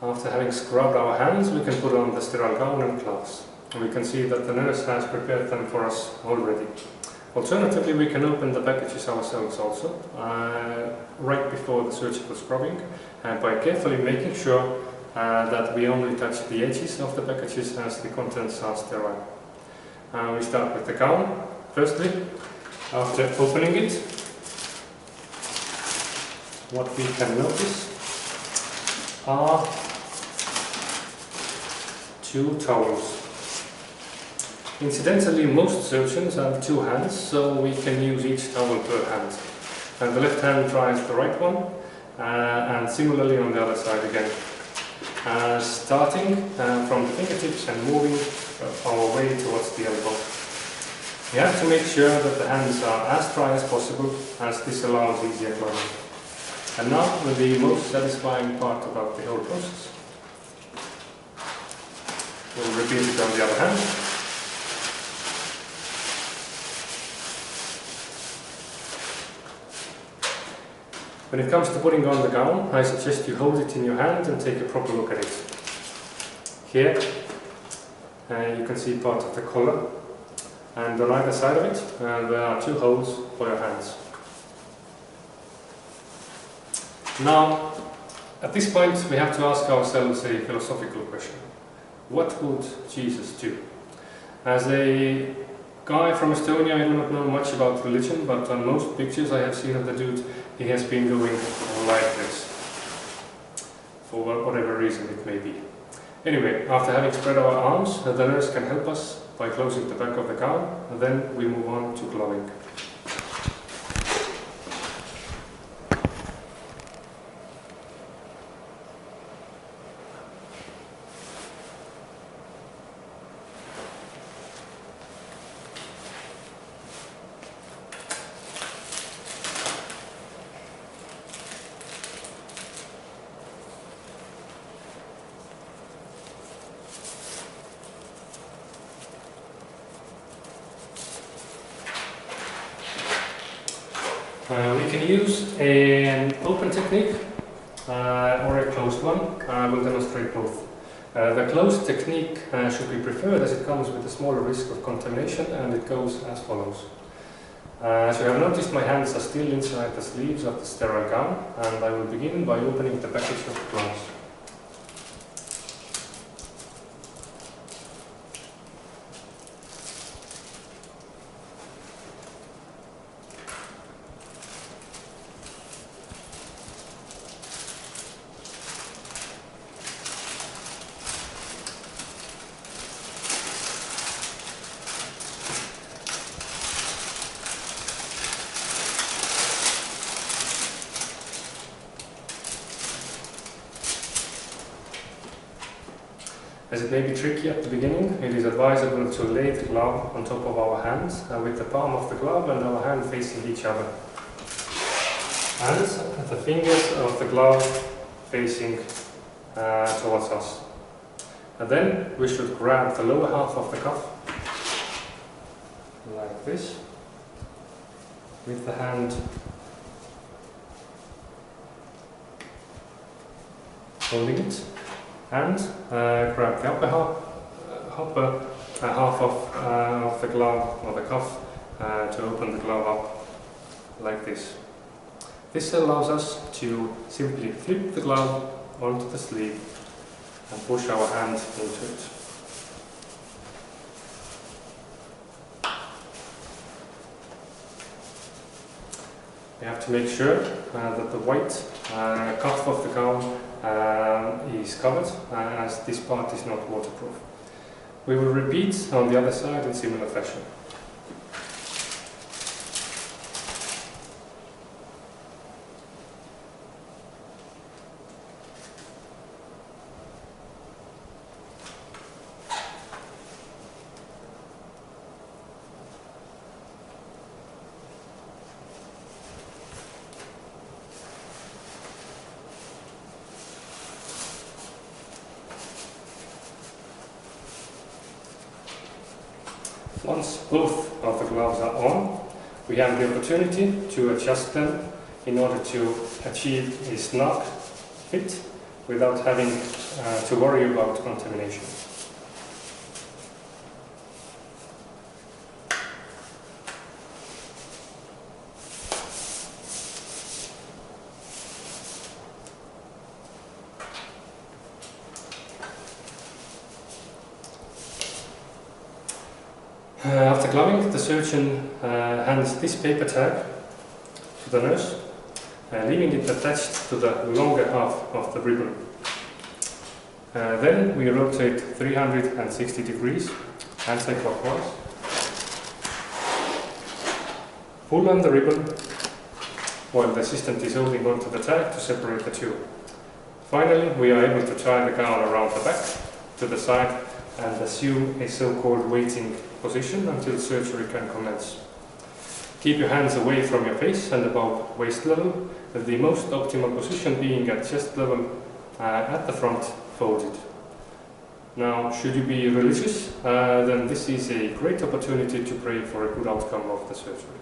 After having scrubbed our hands, we can put on the sterile gown and gloves. And we can see that the nurse has prepared them for us already. Alternatively, we can open the packages ourselves also, right before the surgical scrubbing, and by carefully making sure that we only touch the edges of the packages as the contents are sterile. We start with the gown. Firstly, after opening it, what we can notice are 2 towels. Incidentally, most surgeons have 2 hands, so we can use each towel per hand. And the left hand dries the right one, and similarly on the other side again. Starting from the fingertips and moving our way towards the elbow. We have to make sure that the hands are as dry as possible, as this allows easier cleaning. And now the most satisfying part about the whole process. We'll repeat it on the other hand. When it comes to putting on the gown, I suggest you hold it in your hand and take a proper look at it. Here you can see part of the collar, and on either side of it there are 2 holes for your hands. Now, at this point we have to ask ourselves a philosophical question. What would Jesus do? As a guy from Estonia, I do not know much about religion, but on most pictures I have seen of the dude, he has been going like this, for whatever reason it may be. Anyway, after having spread our arms, the nurse can help us by closing the back of the gown, and then we move on to gloving. We can use an open technique or a closed one. We'll demonstrate both. The closed technique should be preferred as it comes with a smaller risk of contamination, and it goes as follows. As you have noticed, my hands are still inside the sleeves of the sterile gown, and I will begin by opening the package of the gloves. As it may be tricky at the beginning, it is advisable to lay the glove on top of our hands with the palm of the glove and our hand facing each other. And the fingers of the glove facing towards us. And then we should grab the lower half of the cuff, like this, with the hand holding it. And grab the upper half of the glove or the cuff to open the glove up like this. This allows us to simply flip the glove onto the sleeve and push our hand into it. We have to make sure that the white cuff of the gown is covered, as this part is not waterproof. We will repeat on the other side in similar fashion. Once both of the gloves are on, we have the opportunity to adjust them in order to achieve a snug fit without having to worry about contamination. After gloving, the surgeon hands this paper tag to the nurse, leaving it attached to the longer half of the ribbon. Then we rotate 360 degrees anti-clockwise. Pull on the ribbon while the assistant is holding onto the tag to separate the two. Finally, we are able to tie the gown around the back to the side and assume a so-called waiting position until surgery can commence. Keep your hands away from your face and above waist level, with the most optimal position being at chest level at the front folded. Now, should you be religious, then this is a great opportunity to pray for a good outcome of the surgery.